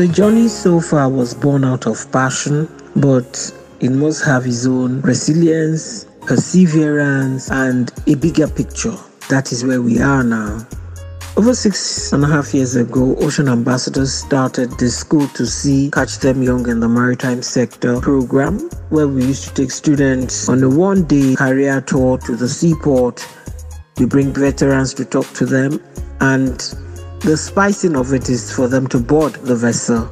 The journey so far was born out of passion, but it must have its own resilience, perseverance, and a bigger picture. That is where we are now. Over 6.5 years ago, Ocean Ambassadors started the School to Sea, Catch Them Young in the Maritime Sector program, where we used to take students on a one-day career tour to the seaport. We bring veterans to talk to them, and the spicing of it is for them to board the vessel,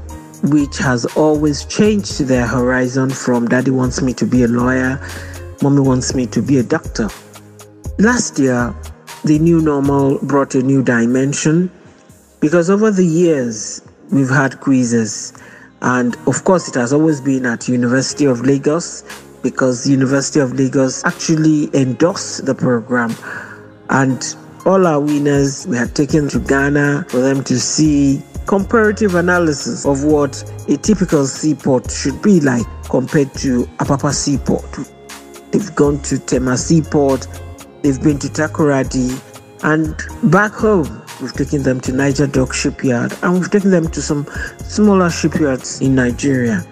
which has always changed their horizon from daddy wants me to be a lawyer, mommy wants me to be a doctor. Last year, the new normal brought a new dimension because over the years, we've had quizzes. And of course, it has always been at University of Lagos because the University of Lagos actually endorsed the program. And all our winners, we had taken to Ghana for them to see comparative analysis of what a typical seaport should be like compared to Apapa Seaport. They've gone to Tema Seaport, they've been to Takoradi, and back home, we've taken them to Niger Dock Shipyard, and we've taken them to some smaller shipyards in Nigeria.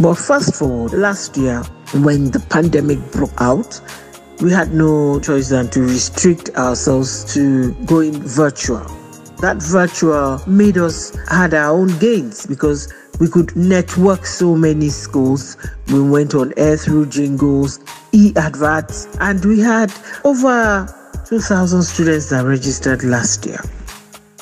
But fast forward, last year, when the pandemic broke out, we had no choice than to restrict ourselves to going virtual. That virtual made us had our own gains because we could network so many schools. We went on air through jingles, e-adverts, and we had over 2,000 students that registered last year.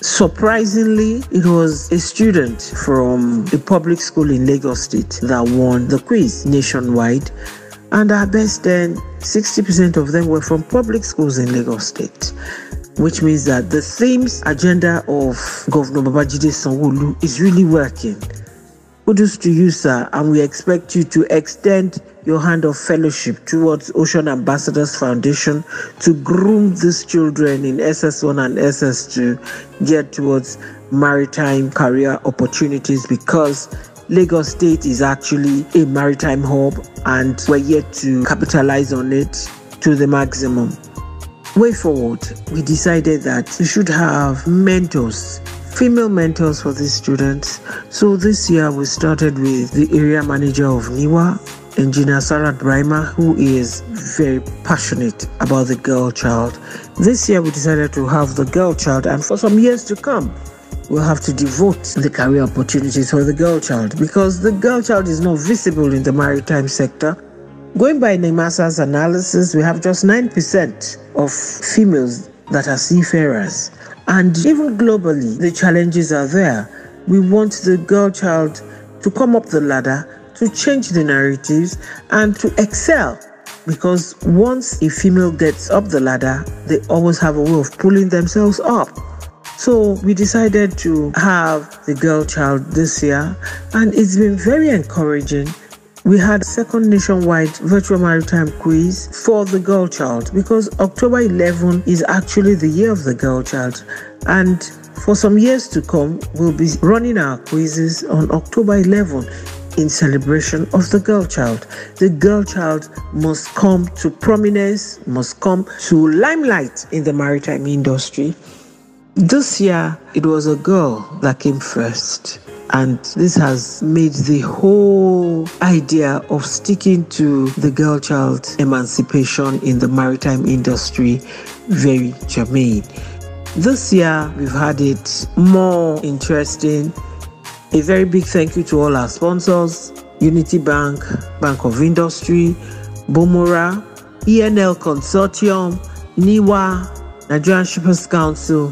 Surprisingly, it was a student from a public school in Lagos State that won the quiz nationwide. And our best then, 60% of them were from public schools in Lagos State, which means that the themes agenda of Governor Babajide Sanwo-Olu is really working. Kudos to you, sir, and we expect you to extend your hand of fellowship towards Ocean Ambassadors Foundation to groom these children in SS1 and SS2 geared towards maritime career opportunities because Lagos State is actually a maritime hub and we're yet to capitalize on it to the maximum. Way forward, we decided that we should have mentors, female mentors for these students. So this year we started with the area manager of NIWA, Engineer Sarah Brima, who is very passionate about the girl child. This year we decided to have the girl child, and for some years to come, we'll have to devote the career opportunities for the girl child because the girl child is not visible in the maritime sector. Going by NEMASA's analysis, we have just 9% of females that are seafarers. And even globally, the challenges are there. We want the girl child to come up the ladder, to change the narratives, and to excel. Because once a female gets up the ladder, they always have a way of pulling themselves up. So we decided to have the girl child this year, and it's been very encouraging. We had second nationwide virtual maritime quiz for the girl child because October 11 is actually the year of the girl child. And for some years to come, we'll be running our quizzes on October 11 in celebration of the girl child. The girl child must come to prominence, must come to limelight in the maritime industry. This year, it was a girl that came first. And this has made the whole idea of sticking to the girl child emancipation in the maritime industry very germane. This year, we've had it more interesting. A very big thank you to all our sponsors, Unity Bank, Bank of Industry, Bomora, ENL Consortium, NIWA, Nigerian Shippers Council,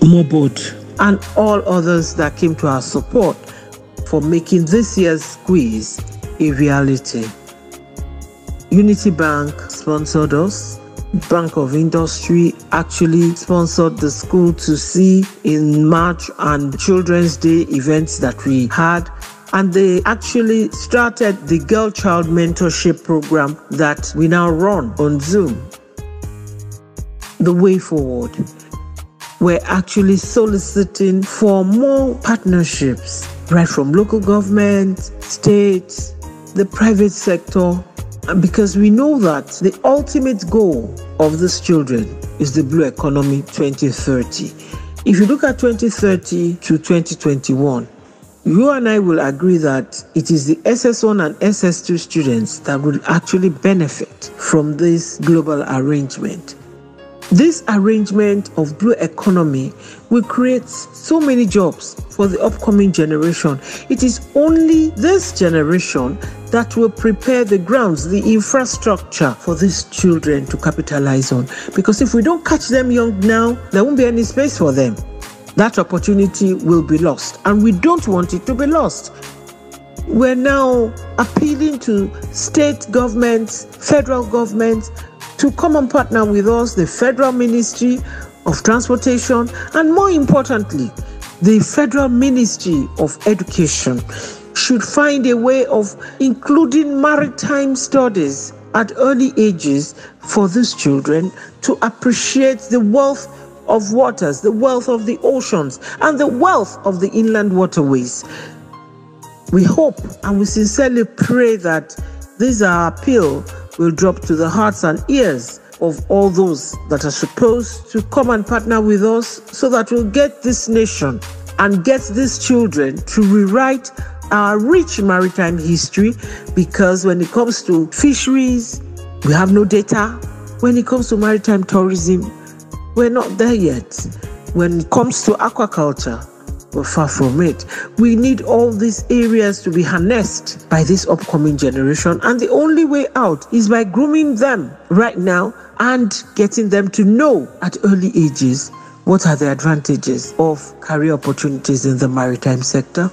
Mobot, and all others that came to our support for making this year's quiz a reality. Unity Bank sponsored us. Bank of Industry actually sponsored the School to Sea in March and Children's Day events that we had. And they actually started the Girl Child Mentorship Program that we now run on Zoom. The way forward, we're actually soliciting for more partnerships, right from local government, states, the private sector, because we know that the ultimate goal of these children is the Blue Economy 2030. If you look at 2030 to 2021, you and I will agree that it is the SS1 and SS2 students that will actually benefit from this global arrangement. This arrangement of blue economy will create so many jobs for the upcoming generation. It is only this generation that will prepare the grounds, the infrastructure for these children to capitalize on. Because if we don't catch them young now, there won't be any space for them. That opportunity will be lost, and we don't want it to be lost. We're now appealing to state governments, federal governments, to come and partner with us, the Federal Ministry of Transportation, and more importantly, the Federal Ministry of Education should find a way of including maritime studies at early ages for these children to appreciate the wealth of waters, the wealth of the oceans, and the wealth of the inland waterways. We hope and we sincerely pray that this our appeal will drop to the hearts and ears of all those that are supposed to come and partner with us, so that we'll get this nation and get these children to rewrite our rich maritime history. Because when it comes to fisheries, we have no data. When it comes to maritime tourism, we're not there yet. When it comes to aquaculture, we're far from it. We need all these areas to be harnessed by this upcoming generation, and the only way out is by grooming them right now and getting them to know at early ages what are the advantages of career opportunities in the maritime sector.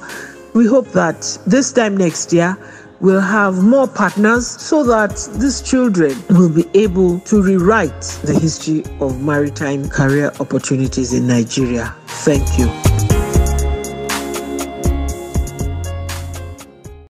We hope that this time next year we'll have more partners, so that these children will be able to rewrite the history of maritime career opportunities in Nigeria. Thank you.